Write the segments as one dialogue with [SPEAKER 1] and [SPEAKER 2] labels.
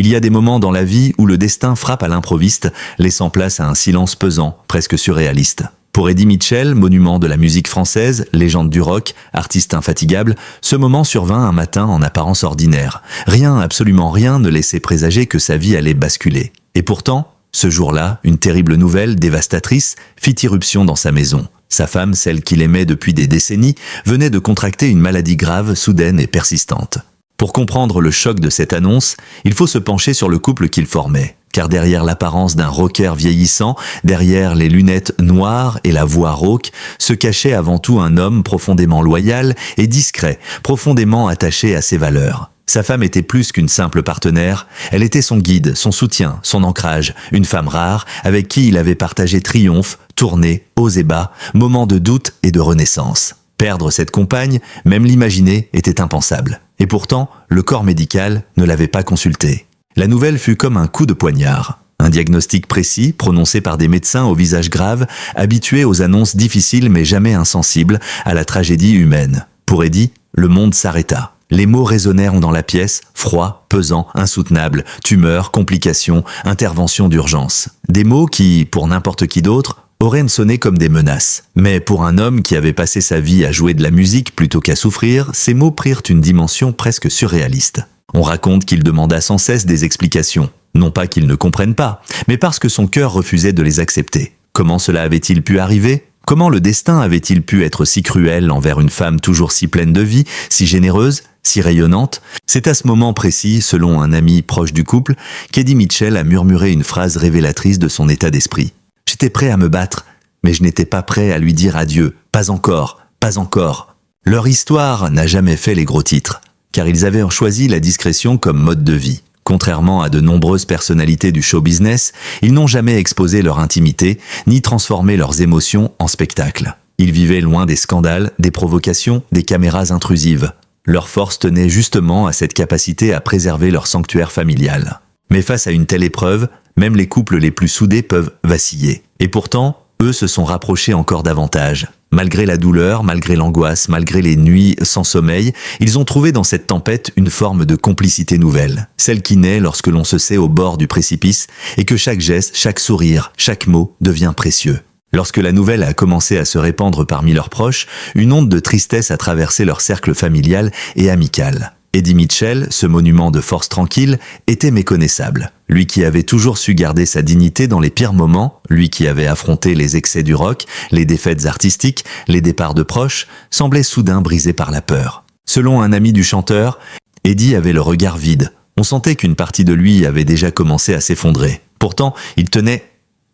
[SPEAKER 1] Il y a des moments dans la vie où le destin frappe à l'improviste, laissant place à un silence pesant, presque surréaliste. Pour Eddie Mitchell, monument de la musique française, légende du rock, artiste infatigable, ce moment survint un matin en apparence ordinaire. Rien, absolument rien, ne laissait présager que sa vie allait basculer. Et pourtant, ce jour-là, une terrible nouvelle, dévastatrice, fit irruption dans sa maison. Sa femme, celle qu'il aimait depuis des décennies, venait de contracter une maladie grave, soudaine et persistante. Pour comprendre le choc de cette annonce, il faut se pencher sur le couple qu'il formait. Car derrière l'apparence d'un rocker vieillissant, derrière les lunettes noires et la voix rauque, se cachait avant tout un homme profondément loyal et discret, profondément attaché à ses valeurs. Sa femme était plus qu'une simple partenaire, elle était son guide, son soutien, son ancrage, une femme rare avec qui il avait partagé triomphes, tournées, hauts et bas, moments de doute et de renaissance. Perdre cette compagne, même l'imaginer, était impensable. Et pourtant, le corps médical ne l'avait pas consulté. La nouvelle fut comme un coup de poignard. Un diagnostic précis, prononcé par des médecins au visage grave, habitués aux annonces difficiles mais jamais insensibles à la tragédie humaine. Pour Eddie, le monde s'arrêta. Les mots résonnèrent dans la pièce, froid, pesant, insoutenable, tumeur, complications, intervention d'urgence. Des mots qui, pour n'importe qui d'autre, auraient sonné comme des menaces. Mais pour un homme qui avait passé sa vie à jouer de la musique plutôt qu'à souffrir, ces mots prirent une dimension presque surréaliste. On raconte qu'il demanda sans cesse des explications. Non pas qu'il ne comprenne pas, mais parce que son cœur refusait de les accepter. Comment cela avait-il pu arriver ? Comment le destin avait-il pu être si cruel envers une femme toujours si pleine de vie, si généreuse, si rayonnante ? C'est à ce moment précis, selon un ami proche du couple, qu'Eddie Mitchell a murmuré une phrase révélatrice de son état d'esprit. « J'étais prêt à me battre, mais je n'étais pas prêt à lui dire adieu. Pas encore, pas encore. » Leur histoire n'a jamais fait les gros titres, car ils avaient choisi la discrétion comme mode de vie. Contrairement à de nombreuses personnalités du show business, ils n'ont jamais exposé leur intimité, ni transformé leurs émotions en spectacle. Ils vivaient loin des scandales, des provocations, des caméras intrusives. Leur force tenait justement à cette capacité à préserver leur sanctuaire familial. Mais face à une telle épreuve, même les couples les plus soudés peuvent vaciller. Et pourtant, eux se sont rapprochés encore davantage. Malgré la douleur, malgré l'angoisse, malgré les nuits sans sommeil, ils ont trouvé dans cette tempête une forme de complicité nouvelle. Celle qui naît lorsque l'on se sait au bord du précipice et que chaque geste, chaque sourire, chaque mot devient précieux. Lorsque la nouvelle a commencé à se répandre parmi leurs proches, une onde de tristesse a traversé leur cercle familial et amical. Eddie Mitchell, ce monument de force tranquille, était méconnaissable. Lui qui avait toujours su garder sa dignité dans les pires moments, lui qui avait affronté les excès du rock, les défaites artistiques, les départs de proches, semblait soudain brisé par la peur. Selon un ami du chanteur, Eddie avait le regard vide. On sentait qu'une partie de lui avait déjà commencé à s'effondrer. Pourtant, il tenait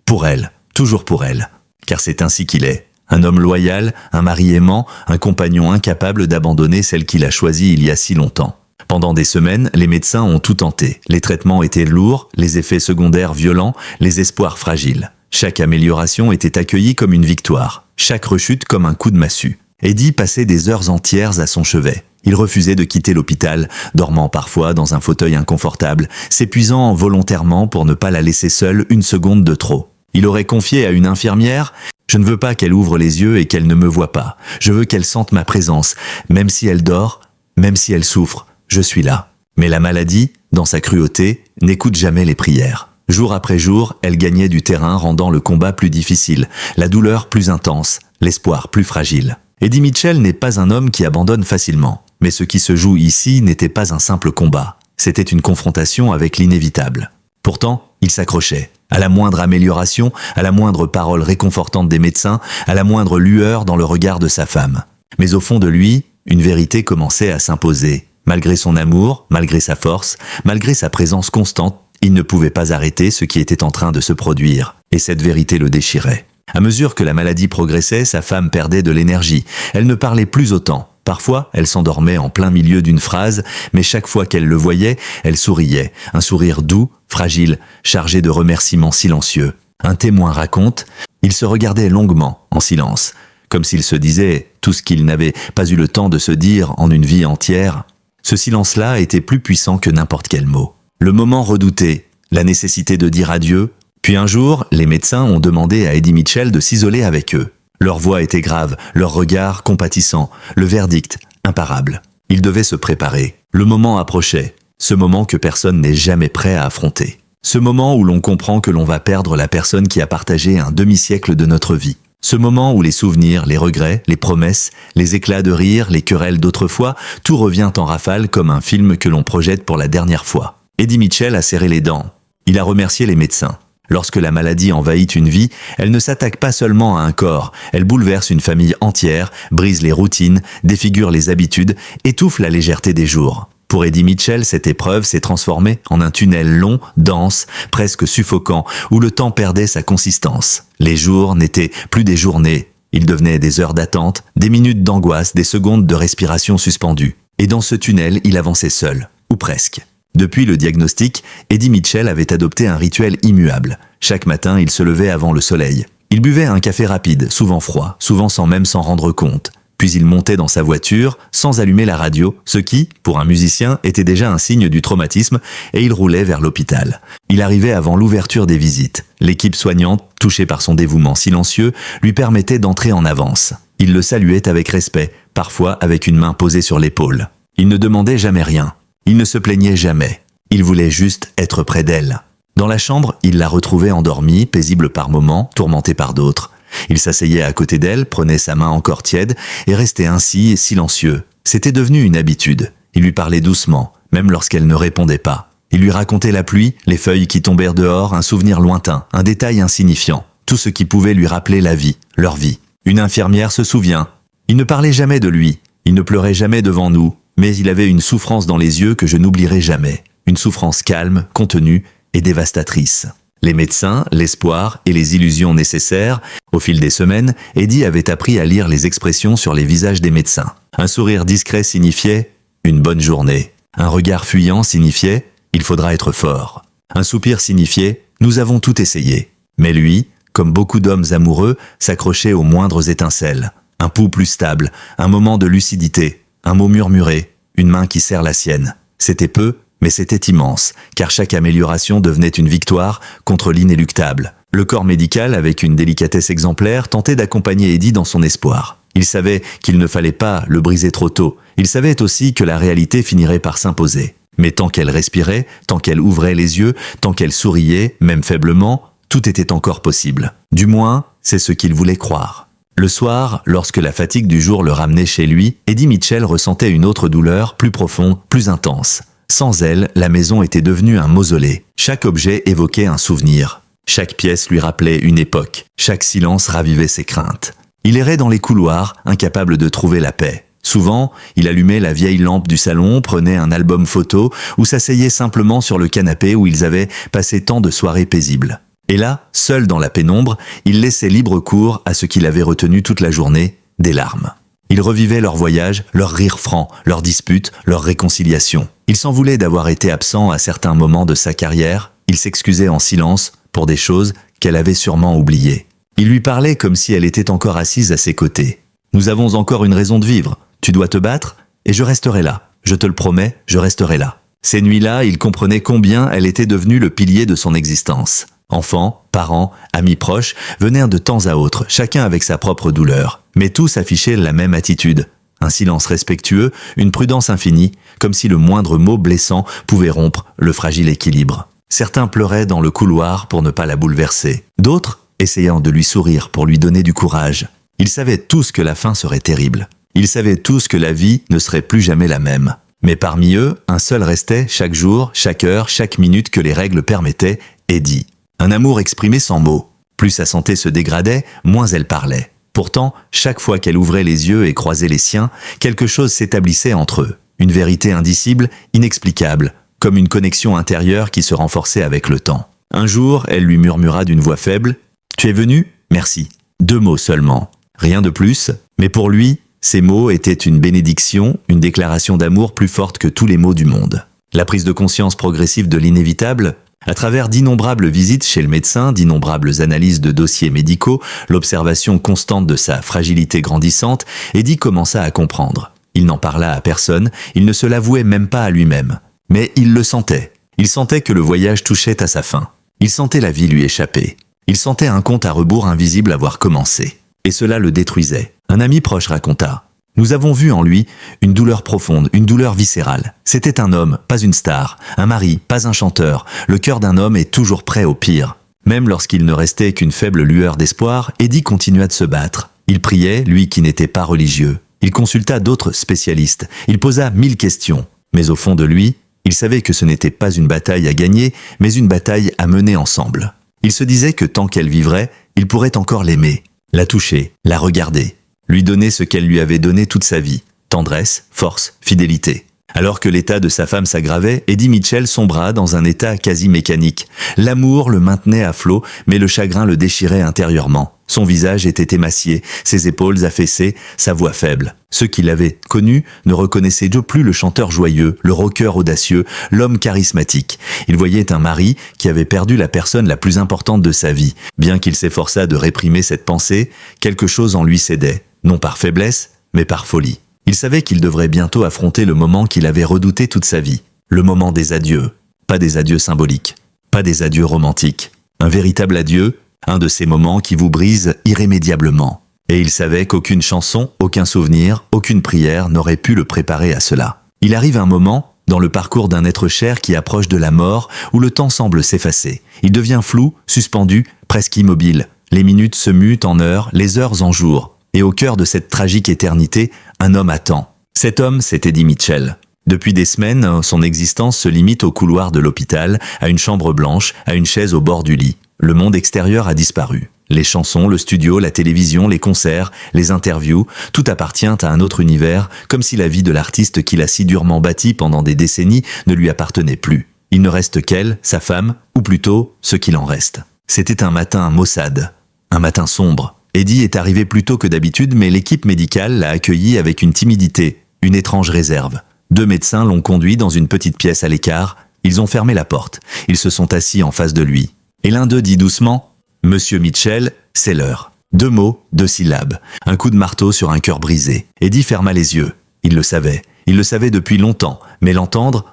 [SPEAKER 1] pour elle, toujours pour elle. Car c'est ainsi qu'il est. Un homme loyal, un mari aimant, un compagnon incapable d'abandonner celle qu'il a choisie il y a si longtemps. Pendant des semaines, les médecins ont tout tenté. Les traitements étaient lourds, les effets secondaires violents, les espoirs fragiles. Chaque amélioration était accueillie comme une victoire, chaque rechute comme un coup de massue. Eddie passait des heures entières à son chevet. Il refusait de quitter l'hôpital, dormant parfois dans un fauteuil inconfortable, s'épuisant volontairement pour ne pas la laisser seule une seconde de trop. Il aurait confié à une infirmière « Je ne veux pas qu'elle ouvre les yeux et qu'elle ne me voie pas. Je veux qu'elle sente ma présence. Même si elle dort, même si elle souffre, je suis là. » Mais la maladie, dans sa cruauté, n'écoute jamais les prières. Jour après jour, elle gagnait du terrain, rendant le combat plus difficile, la douleur plus intense, l'espoir plus fragile. Eddie Mitchell n'est pas un homme qui abandonne facilement. Mais ce qui se joue ici n'était pas un simple combat. C'était une confrontation avec l'inévitable. Pourtant, il s'accrochait. À la moindre amélioration, à la moindre parole réconfortante des médecins, à la moindre lueur dans le regard de sa femme. Mais au fond de lui, une vérité commençait à s'imposer. Malgré son amour, malgré sa force, malgré sa présence constante, il ne pouvait pas arrêter ce qui était en train de se produire. Et cette vérité le déchirait. À mesure que la maladie progressait, sa femme perdait de l'énergie. Elle ne parlait plus autant. Parfois, elle s'endormait en plein milieu d'une phrase, mais chaque fois qu'elle le voyait, elle souriait. Un sourire doux, fragile, chargé de remerciements silencieux. Un témoin raconte, il se regardait longuement, en silence, comme s'il se disait tout ce qu'il n'avait pas eu le temps de se dire en une vie entière. Ce silence-là était plus puissant que n'importe quel mot. Le moment redouté, la nécessité de dire adieu. Puis un jour, les médecins ont demandé à Eddie Mitchell de s'isoler avec eux. Leur voix était grave, leur regard compatissant, le verdict imparable. Ils devaient se préparer. Le moment approchait. Ce moment que personne n'est jamais prêt à affronter. Ce moment où l'on comprend que l'on va perdre la personne qui a partagé un demi-siècle de notre vie. Ce moment où les souvenirs, les regrets, les promesses, les éclats de rire, les querelles d'autrefois, tout revient en rafale comme un film que l'on projette pour la dernière fois. Eddie Mitchell a serré les dents. Il a remercié les médecins. Lorsque la maladie envahit une vie, elle ne s'attaque pas seulement à un corps, elle bouleverse une famille entière, brise les routines, défigure les habitudes, étouffe la légèreté des jours. Pour Eddie Mitchell, cette épreuve s'est transformée en un tunnel long, dense, presque suffocant, où le temps perdait sa consistance. Les jours n'étaient plus des journées, ils devenaient des heures d'attente, des minutes d'angoisse, des secondes de respiration suspendue. Et dans ce tunnel, il avançait seul, ou presque. Depuis le diagnostic, Eddie Mitchell avait adopté un rituel immuable. Chaque matin, il se levait avant le soleil. Il buvait un café rapide, souvent froid, souvent sans même s'en rendre compte. Puis il montait dans sa voiture, sans allumer la radio, ce qui, pour un musicien, était déjà un signe du traumatisme, et il roulait vers l'hôpital. Il arrivait avant l'ouverture des visites. L'équipe soignante, touchée par son dévouement silencieux, lui permettait d'entrer en avance. Il le saluait avec respect, parfois avec une main posée sur l'épaule. Il ne demandait jamais rien. Il ne se plaignait jamais. Il voulait juste être près d'elle. Dans la chambre, il la retrouvait endormie, paisible par moments, tourmentée par d'autres. Il s'asseyait à côté d'elle, prenait sa main encore tiède et restait ainsi silencieux. C'était devenu une habitude. Il lui parlait doucement, même lorsqu'elle ne répondait pas. Il lui racontait la pluie, les feuilles qui tombèrent dehors, un souvenir lointain, un détail insignifiant. Tout ce qui pouvait lui rappeler la vie, leur vie. Une infirmière se souvient. Il ne parlait jamais de lui. Il ne pleurait jamais devant nous. Mais il avait une souffrance dans les yeux que je n'oublierai jamais. Une souffrance calme, contenue et dévastatrice. Les médecins, l'espoir et les illusions nécessaires, au fil des semaines, Eddie avait appris à lire les expressions sur les visages des médecins. Un sourire discret signifiait « une bonne journée ». Un regard fuyant signifiait « il faudra être fort ». Un soupir signifiait « nous avons tout essayé ». Mais lui, comme beaucoup d'hommes amoureux, s'accrochait aux moindres étincelles. Un pouls plus stable, un moment de lucidité, un mot murmuré, une main qui serre la sienne. C'était peu, mais c'était immense, car chaque amélioration devenait une victoire contre l'inéluctable. Le corps médical, avec une délicatesse exemplaire, tentait d'accompagner Eddie dans son espoir. Il savait qu'il ne fallait pas le briser trop tôt. Il savait aussi que la réalité finirait par s'imposer. Mais tant qu'elle respirait, tant qu'elle ouvrait les yeux, tant qu'elle souriait, même faiblement, tout était encore possible. Du moins, c'est ce qu'il voulait croire. Le soir, lorsque la fatigue du jour le ramenait chez lui, Eddie Mitchell ressentait une autre douleur, plus profonde, plus intense. Sans elle, la maison était devenue un mausolée. Chaque objet évoquait un souvenir. Chaque pièce lui rappelait une époque. Chaque silence ravivait ses craintes. Il errait dans les couloirs, incapable de trouver la paix. Souvent, il allumait la vieille lampe du salon, prenait un album photo ou s'asseyait simplement sur le canapé où ils avaient passé tant de soirées paisibles. Et là, seul dans la pénombre, il laissait libre cours à ce qu'il avait retenu toute la journée, des larmes. Il revivait leur voyage, leurs rires francs, leurs disputes, leurs réconciliations. Il s'en voulait d'avoir été absent à certains moments de sa carrière. Il s'excusait en silence pour des choses qu'elle avait sûrement oubliées. Il lui parlait comme si elle était encore assise à ses côtés. « Nous avons encore une raison de vivre. Tu dois te battre et je resterai là. Je te le promets, je resterai là. » Ces nuits-là, il comprenait combien elle était devenue le pilier de son existence. Enfants, parents, amis proches venaient de temps à autre, chacun avec sa propre douleur. Mais tous affichaient la même attitude. Un silence respectueux, une prudence infinie, comme si le moindre mot blessant pouvait rompre le fragile équilibre. Certains pleuraient dans le couloir pour ne pas la bouleverser. D'autres, essayant de lui sourire pour lui donner du courage. Ils savaient tous que la fin serait terrible. Ils savaient tous que la vie ne serait plus jamais la même. Mais parmi eux, un seul restait chaque jour, chaque heure, chaque minute que les règles permettaient, Eddie. Un amour exprimé sans mots. Plus sa santé se dégradait, moins elle parlait. Pourtant, chaque fois qu'elle ouvrait les yeux et croisait les siens, quelque chose s'établissait entre eux. Une vérité indicible, inexplicable, comme une connexion intérieure qui se renforçait avec le temps. Un jour, elle lui murmura d'une voix faible « Tu es venu ? Merci. » 2 mots seulement. Rien de plus, mais pour lui, ces mots étaient une bénédiction, une déclaration d'amour plus forte que tous les mots du monde. La prise de conscience progressive de l'inévitable, à travers d'innombrables visites chez le médecin, d'innombrables analyses de dossiers médicaux, l'observation constante de sa fragilité grandissante, Eddie commença à comprendre. Il n'en parla à personne, il ne se l'avouait même pas à lui-même. Mais il le sentait. Il sentait que le voyage touchait à sa fin. Il sentait la vie lui échapper. Il sentait un compte à rebours invisible avoir commencé. Et cela le détruisait. Un ami proche raconta. Nous avons vu en lui une douleur profonde, une douleur viscérale. C'était un homme, pas une star, un mari, pas un chanteur. Le cœur d'un homme est toujours prêt au pire. Même lorsqu'il ne restait qu'une faible lueur d'espoir, Eddie continua de se battre. Il priait, lui qui n'était pas religieux. Il consulta d'autres spécialistes. Il posa 1000 questions. Mais au fond de lui, il savait que ce n'était pas une bataille à gagner, mais une bataille à mener ensemble. Il se disait que tant qu'elle vivrait, il pourrait encore l'aimer, la toucher, la regarder, lui donner ce qu'elle lui avait donné toute sa vie, tendresse, force, fidélité. Alors que l'état de sa femme s'aggravait, Eddie Mitchell sombra dans un état quasi mécanique. L'amour le maintenait à flot, mais le chagrin le déchirait intérieurement. Son visage était émacié, ses épaules affaissées, sa voix faible. Ceux qui l'avaient connu ne reconnaissaient plus le chanteur joyeux, le rocker audacieux, l'homme charismatique. Ils voyaient un mari qui avait perdu la personne la plus importante de sa vie. Bien qu'il s'efforçât de réprimer cette pensée, quelque chose en lui cédait, non par faiblesse, mais par folie. Il savait qu'il devrait bientôt affronter le moment qu'il avait redouté toute sa vie. Le moment des adieux. Pas des adieux symboliques. Pas des adieux romantiques. Un véritable adieu, un de ces moments qui vous brisent irrémédiablement. Et il savait qu'aucune chanson, aucun souvenir, aucune prière n'aurait pu le préparer à cela. Il arrive un moment, dans le parcours d'un être cher qui approche de la mort, où le temps semble s'effacer. Il devient flou, suspendu, presque immobile. Les minutes se muent en heures, les heures en jours. Et au cœur de cette tragique éternité, un homme attend. Cet homme, c'est Eddie Mitchell. Depuis des semaines, son existence se limite au couloir de l'hôpital, à une chambre blanche, à une chaise au bord du lit. Le monde extérieur a disparu. Les chansons, le studio, la télévision, les concerts, les interviews, tout appartient à un autre univers, comme si la vie de l'artiste qu'il a si durement bâti pendant des décennies ne lui appartenait plus. Il ne reste qu'elle, sa femme, ou plutôt, ce qu'il en reste. C'était un matin maussade, un matin sombre. Eddie est arrivé plus tôt que d'habitude, mais l'équipe médicale l'a accueilli avec une timidité, une étrange réserve. 2 médecins l'ont conduit dans une petite pièce à l'écart. Ils ont fermé la porte. Ils se sont assis en face de lui. Et l'un d'eux dit doucement « Monsieur Mitchell, c'est l'heure ». 2 mots, 2 syllabes. Un coup de marteau sur un cœur brisé. Eddie ferma les yeux. Il le savait. Il le savait depuis longtemps. Mais l'entendre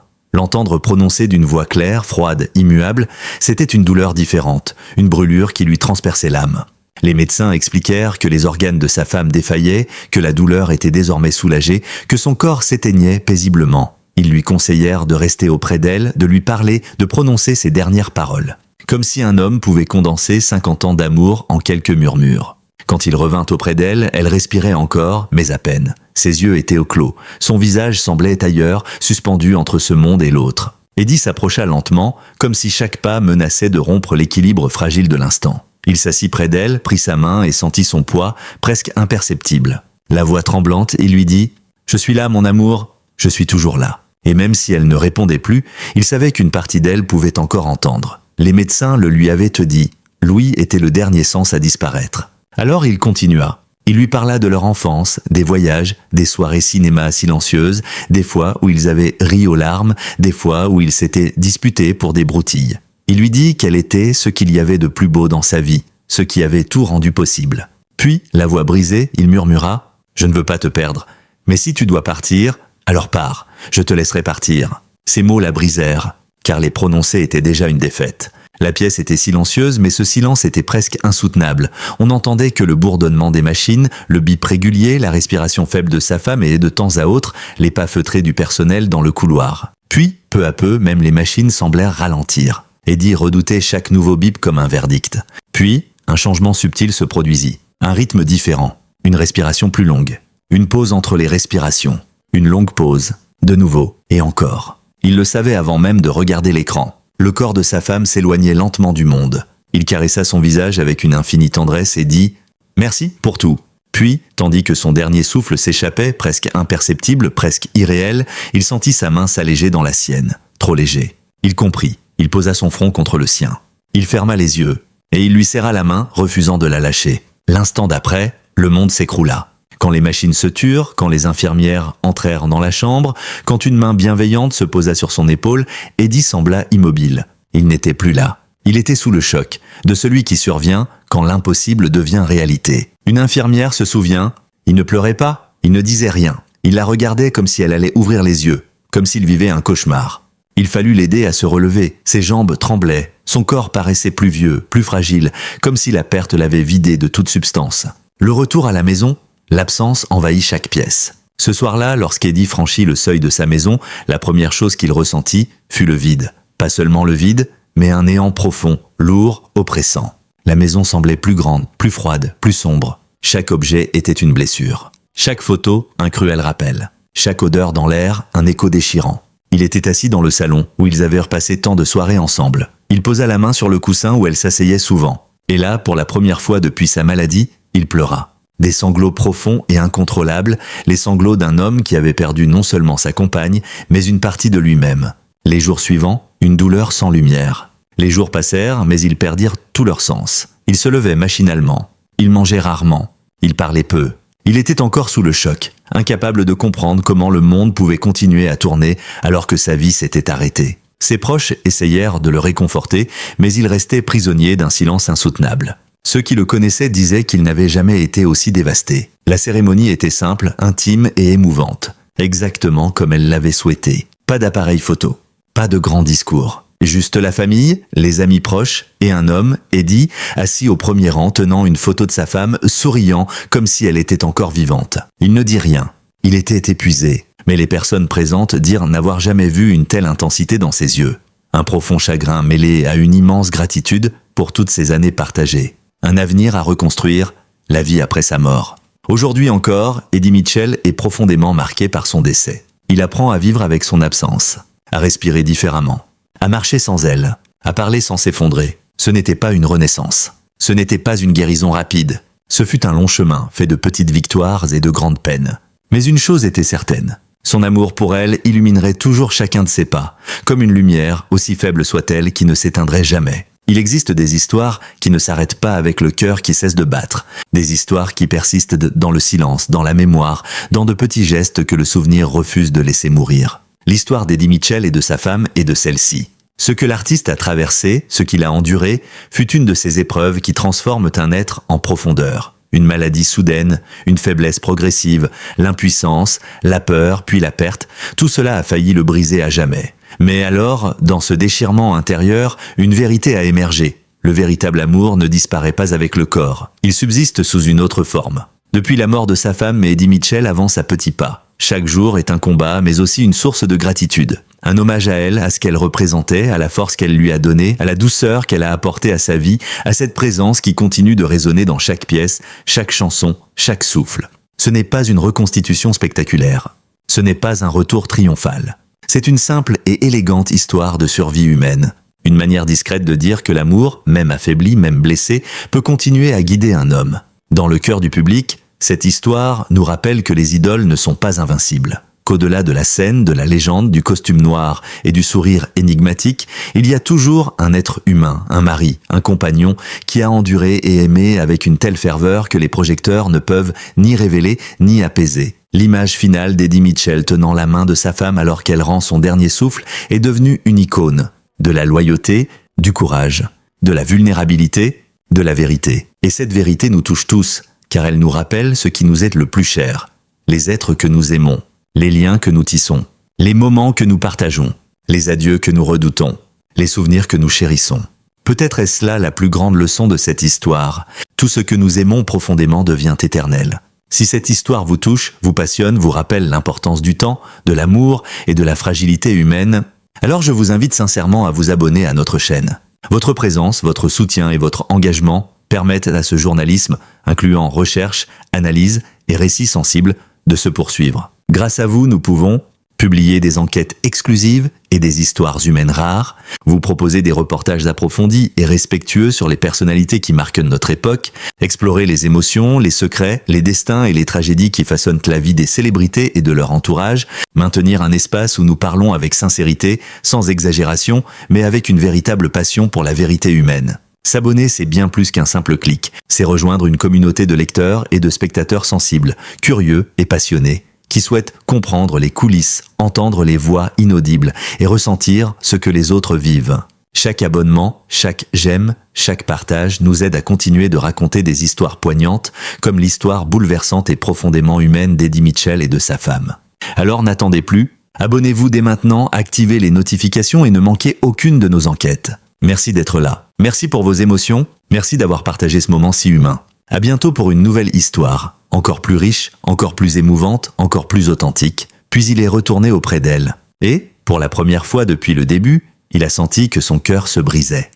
[SPEAKER 1] prononcer d'une voix claire, froide, immuable, c'était une douleur différente. Une brûlure qui lui transperçait l'âme. Les médecins expliquèrent que les organes de sa femme défaillaient, que la douleur était désormais soulagée, que son corps s'éteignait paisiblement. Ils lui conseillèrent de rester auprès d'elle, de lui parler, de prononcer ses dernières paroles. Comme si un homme pouvait condenser 50 ans d'amour en quelques murmures. Quand il revint auprès d'elle, elle respirait encore, mais à peine. Ses yeux étaient au clos. Son visage semblait ailleurs, suspendu entre ce monde et l'autre. Eddie s'approcha lentement, comme si chaque pas menaçait de rompre l'équilibre fragile de l'instant. Il s'assit près d'elle, prit sa main et sentit son poids, presque imperceptible. La voix tremblante, il lui dit « Je suis là, mon amour, je suis toujours là ». Et même si elle ne répondait plus, il savait qu'une partie d'elle pouvait encore entendre. Les médecins le lui avaient dit. L'ouïe était le dernier sens à disparaître. Alors il continua. Il lui parla de leur enfance, des voyages, des soirées cinéma silencieuses, des fois où ils avaient ri aux larmes, des fois où ils s'étaient disputés pour des broutilles. Il lui dit qu'elle était ce qu'il y avait de plus beau dans sa vie, ce qui avait tout rendu possible. Puis, la voix brisée, il murmura « Je ne veux pas te perdre, mais si tu dois partir, alors pars, je te laisserai partir. » Ces mots la brisèrent, car les prononcer était déjà une défaite. La pièce était silencieuse, mais ce silence était presque insoutenable. On n'entendait que le bourdonnement des machines, le bip régulier, la respiration faible de sa femme et de temps à autre, les pas feutrés du personnel dans le couloir. Puis, peu à peu, même les machines semblèrent ralentir. Eddie redoutait chaque nouveau bip comme un verdict. Puis, un changement subtil se produisit. Un rythme différent. Une respiration plus longue. Une pause entre les respirations. Une longue pause. De nouveau. Et encore. Il le savait avant même de regarder l'écran. Le corps de sa femme s'éloignait lentement du monde. Il caressa son visage avec une infinie tendresse et dit « Merci pour tout ». Puis, tandis que son dernier souffle s'échappait, presque imperceptible, presque irréel, il sentit sa main s'alléger dans la sienne. Trop léger. Il comprit. Il posa son front contre le sien. Il ferma les yeux, et il lui serra la main, refusant de la lâcher. L'instant d'après, le monde s'écroula. Quand les machines se turent, quand les infirmières entrèrent dans la chambre, quand une main bienveillante se posa sur son épaule, Eddie sembla immobile. Il n'était plus là. Il était sous le choc, de celui qui survient quand l'impossible devient réalité. Une infirmière se souvient, il ne pleurait pas, il ne disait rien. Il la regardait comme si elle allait ouvrir les yeux, comme s'il vivait un cauchemar. Il fallut l'aider à se relever, ses jambes tremblaient, son corps paraissait plus vieux, plus fragile, comme si la perte l'avait vidé de toute substance. Le retour à la maison, L'absence envahit chaque pièce. Ce soir-là, lorsqu'Eddie franchit le seuil de sa maison, la première chose qu'il ressentit fut le vide. Pas seulement le vide, mais un néant profond, lourd, oppressant. La maison semblait plus grande, plus froide, plus sombre. Chaque objet était une blessure. Chaque photo, un cruel rappel. Chaque odeur dans l'air, un écho déchirant. Il était assis dans le salon, où ils avaient repassé tant de soirées ensemble. Il posa la main sur le coussin où elle s'asseyait souvent. Et là, pour la première fois depuis sa maladie, il pleura. Des sanglots profonds et incontrôlables, les sanglots d'un homme qui avait perdu non seulement sa compagne, mais une partie de lui-même. Les jours suivants, une douleur sans lumière. Les jours passèrent, mais ils perdirent tout leur sens. Il se levait machinalement. Il mangeait rarement. Il parlait peu. Il était encore sous le choc, incapable de comprendre comment le monde pouvait continuer à tourner alors que sa vie s'était arrêtée. Ses proches essayèrent de le réconforter, mais il restait prisonnier d'un silence insoutenable. Ceux qui le connaissaient disaient qu'il n'avait jamais été aussi dévasté. La cérémonie était simple, intime et émouvante, exactement comme elle l'avait souhaité. Pas d'appareil photo, pas de grands discours. Juste la famille, les amis proches et un homme, Eddie, assis au premier rang tenant une photo de sa femme, souriant comme si elle était encore vivante. Il ne dit rien. Il était épuisé. Mais les personnes présentes dirent n'avoir jamais vu une telle intensité dans ses yeux. Un profond chagrin mêlé à une immense gratitude pour toutes ces années partagées. Un avenir à reconstruire, la vie après sa mort. Aujourd'hui encore, Eddie Mitchell est profondément marqué par son décès. Il apprend à vivre avec son absence, à respirer différemment, à marcher sans elle, à parler sans s'effondrer. Ce n'était pas une renaissance. Ce n'était pas une guérison rapide. Ce fut un long chemin, fait de petites victoires et de grandes peines. Mais une chose était certaine. Son amour pour elle illuminerait toujours chacun de ses pas, comme une lumière, aussi faible soit-elle, qui ne s'éteindrait jamais. Il existe des histoires qui ne s'arrêtent pas avec le cœur qui cesse de battre, des histoires qui persistent dans le silence, dans la mémoire, dans de petits gestes que le souvenir refuse de laisser mourir. L'histoire d'Eddie Mitchell et de sa femme est de celle-ci. Ce que l'artiste a traversé, ce qu'il a enduré, fut une de ces épreuves qui transforment un être en profondeur. Une maladie soudaine, une faiblesse progressive, l'impuissance, la peur, puis la perte, tout cela a failli le briser à jamais. Mais alors, dans ce déchirement intérieur, une vérité a émergé. Le véritable amour ne disparaît pas avec le corps. Il subsiste sous une autre forme. Depuis la mort de sa femme, Eddie Mitchell avance à petits pas. Chaque jour est un combat, mais aussi une source de gratitude. Un hommage à elle, à ce qu'elle représentait, à la force qu'elle lui a donnée, à la douceur qu'elle a apportée à sa vie, à cette présence qui continue de résonner dans chaque pièce, chaque chanson, chaque souffle. Ce n'est pas une reconstitution spectaculaire. Ce n'est pas un retour triomphal. C'est une simple et élégante histoire de survie humaine. Une manière discrète de dire que l'amour, même affaibli, même blessé, peut continuer à guider un homme. Dans le cœur du public, cette histoire nous rappelle que les idoles ne sont pas invincibles. Qu'au-delà de la scène, de la légende, du costume noir et du sourire énigmatique, il y a toujours un être humain, un mari, un compagnon, qui a enduré et aimé avec une telle ferveur que les projecteurs ne peuvent ni révéler ni apaiser. L'image finale d'Eddie Mitchell tenant la main de sa femme alors qu'elle rend son dernier souffle est devenue une icône. De la loyauté, du courage, de la vulnérabilité, de la vérité. Et cette vérité nous touche tous, car elle nous rappelle ce qui nous est le plus cher. Les êtres que nous aimons, les liens que nous tissons, les moments que nous partageons, les adieux que nous redoutons, les souvenirs que nous chérissons. Peut-être est-ce là la plus grande leçon de cette histoire. Tout ce que nous aimons profondément devient éternel. Si cette histoire vous touche, vous passionne, vous rappelle l'importance du temps, de l'amour et de la fragilité humaine, alors je vous invite sincèrement à vous abonner à notre chaîne. Votre présence, votre soutien et votre engagement permettent à ce journalisme, incluant recherche, analyse et récits sensibles, de se poursuivre. Grâce à vous, nous pouvons publier des enquêtes exclusives et des histoires humaines rares, vous proposer des reportages approfondis et respectueux sur les personnalités qui marquent notre époque, explorer les émotions, les secrets, les destins et les tragédies qui façonnent la vie des célébrités et de leur entourage, maintenir un espace où nous parlons avec sincérité, sans exagération, mais avec une véritable passion pour la vérité humaine. S'abonner, c'est bien plus qu'un simple clic. C'est rejoindre une communauté de lecteurs et de spectateurs sensibles, curieux et passionnés, qui souhaitent comprendre les coulisses, entendre les voix inaudibles et ressentir ce que les autres vivent. Chaque abonnement, chaque j'aime, chaque partage nous aide à continuer de raconter des histoires poignantes, comme l'histoire bouleversante et profondément humaine d'Eddie Mitchell et de sa femme. Alors n'attendez plus, abonnez-vous dès maintenant, activez les notifications et ne manquez aucune de nos enquêtes. Merci d'être là. Merci pour vos émotions. Merci d'avoir partagé ce moment si humain. À bientôt pour une nouvelle histoire, encore plus riche, encore plus émouvante, encore plus authentique. Puis il est retourné auprès d'elle. Et, pour la première fois depuis le début, il a senti que son cœur se brisait.